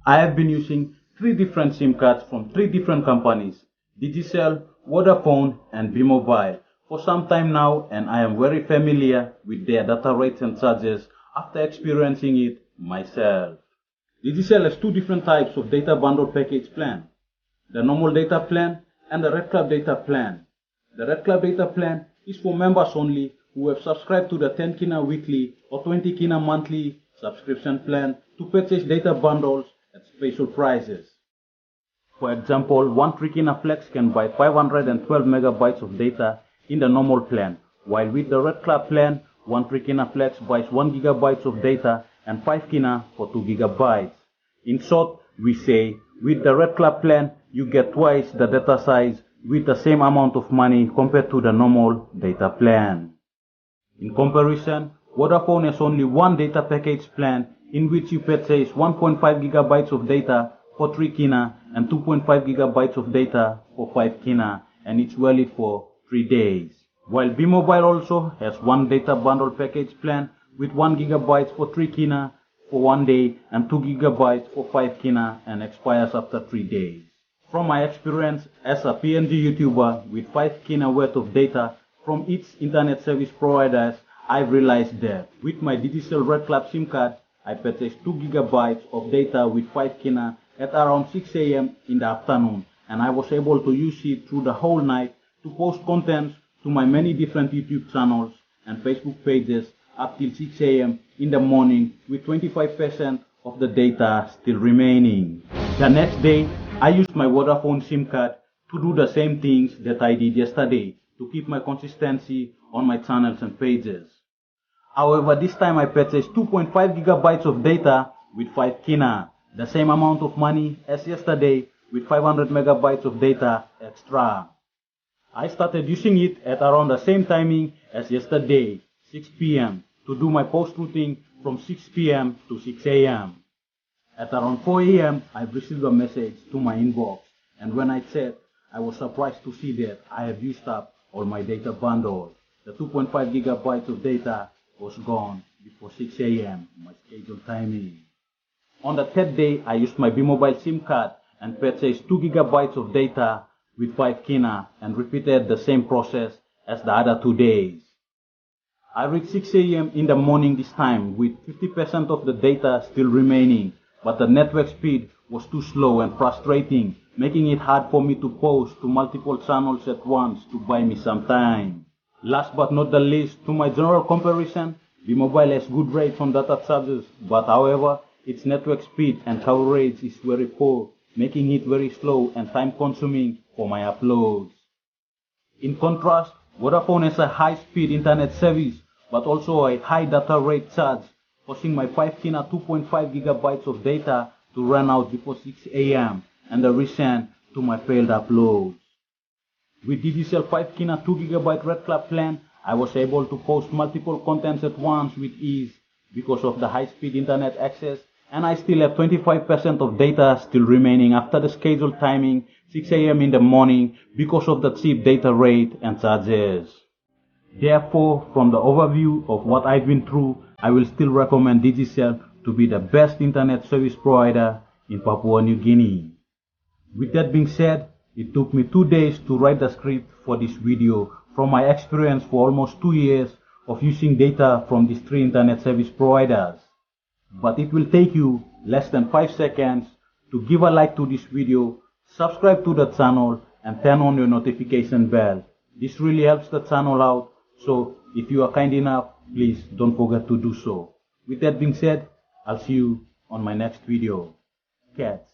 I have been using 3 different SIM cards from 3 different companies, Digicel, Vodafone and B-Mobile, for some time now, and I am very familiar with their data rates and charges after experiencing it myself. Digicel has 2 different types of data bundle package plan, the normal data plan and the Red Club data plan. The Red Club data plan is for members only who have subscribed to the 10 kina weekly or 20 kina monthly subscription plan to purchase data bundles at special prices. For example, one 3 kina flex can buy 512 megabytes of data in the normal plan, while with the Red Club plan, one 3 kina flex buys 1 gigabytes of data and 5 kina for 2 gigabytes. In short, we say with the Red Club plan, you get twice the data size with the same amount of money compared to the normal data plan. In comparison, Vodafone has only one data package plan in which you purchase 1.5 gigabytes of data for 3 kina and 2.5 gigabytes of data for 5 kina, and it's valid for 3 days. While B-Mobile also has one data bundle package plan with 1 gigabyte for 3 kina for 1 day and 2 gigabytes for 5 kina and expires after 3 days. From my experience as a PNG YouTuber with 5 kina worth of data from each internet service providers, I've realized that with my Digicel Red Club SIM card, I purchased 2 gigabytes of data with 5 kina at around 6 AM in the afternoon, and I was able to use it through the whole night to post contents to my many different YouTube channels and Facebook pages up till 6 AM in the morning with 25% of the data still remaining. The next day, I used my Vodafone SIM card to do the same things that I did yesterday to keep my consistency on my channels and pages. However, this time I purchased 2.5 gigabytes of data with 5 kina, the same amount of money as yesterday with 500 megabytes of data extra. I started using it at around the same timing as yesterday, 6 PM, to do my post routing from 6 PM to 6 AM. At around 4 AM, I received a message to my inbox, and when I checked, I was surprised to see that I have used up all my data bundle. The 2.5 gigabytes of data was gone before 6 AM, my scheduled timing. On the 3rd day, I used my B-Mobile SIM card and purchased 2 gigabytes of data with 5 kina and repeated the same process as the other 2 days. I reached 6 AM in the morning this time with 50% of the data still remaining, but the network speed was too slow and frustrating, making it hard for me to post to multiple channels at once to buy me some time. Last but not the least, to my general comparison, B-Mobile has good rates on data charges, but however, its network speed and coverage is very poor, making it very slow and time consuming for my uploads. In contrast, Vodafone has a high-speed internet service, but also a high data rate charge, causing my 5 kina 2.5 gigabytes of data to run out before 6 AM, and the reason to my failed uploads. With Digicel 5 kina 2 gigabyte Red Club plan, I was able to post multiple contents at once with ease because of the high-speed internet access, and I still have 25% of data still remaining after the scheduled timing, 6 AM in the morning, because of the cheap data rate and charges. Therefore, from the overview of what I've been through, I will still recommend Digicel to be the best internet service provider in Papua New Guinea. With that being said, it took me 2 days to write the script for this video from my experience for almost 2 years of using data from these 3 internet service providers. But it will take you less than 5 seconds to give a like to this video, subscribe to the channel and turn on your notification bell. This really helps the channel out, so if you are kind enough, please don't forget to do so. With that being said, I'll see you on my next video. Cats.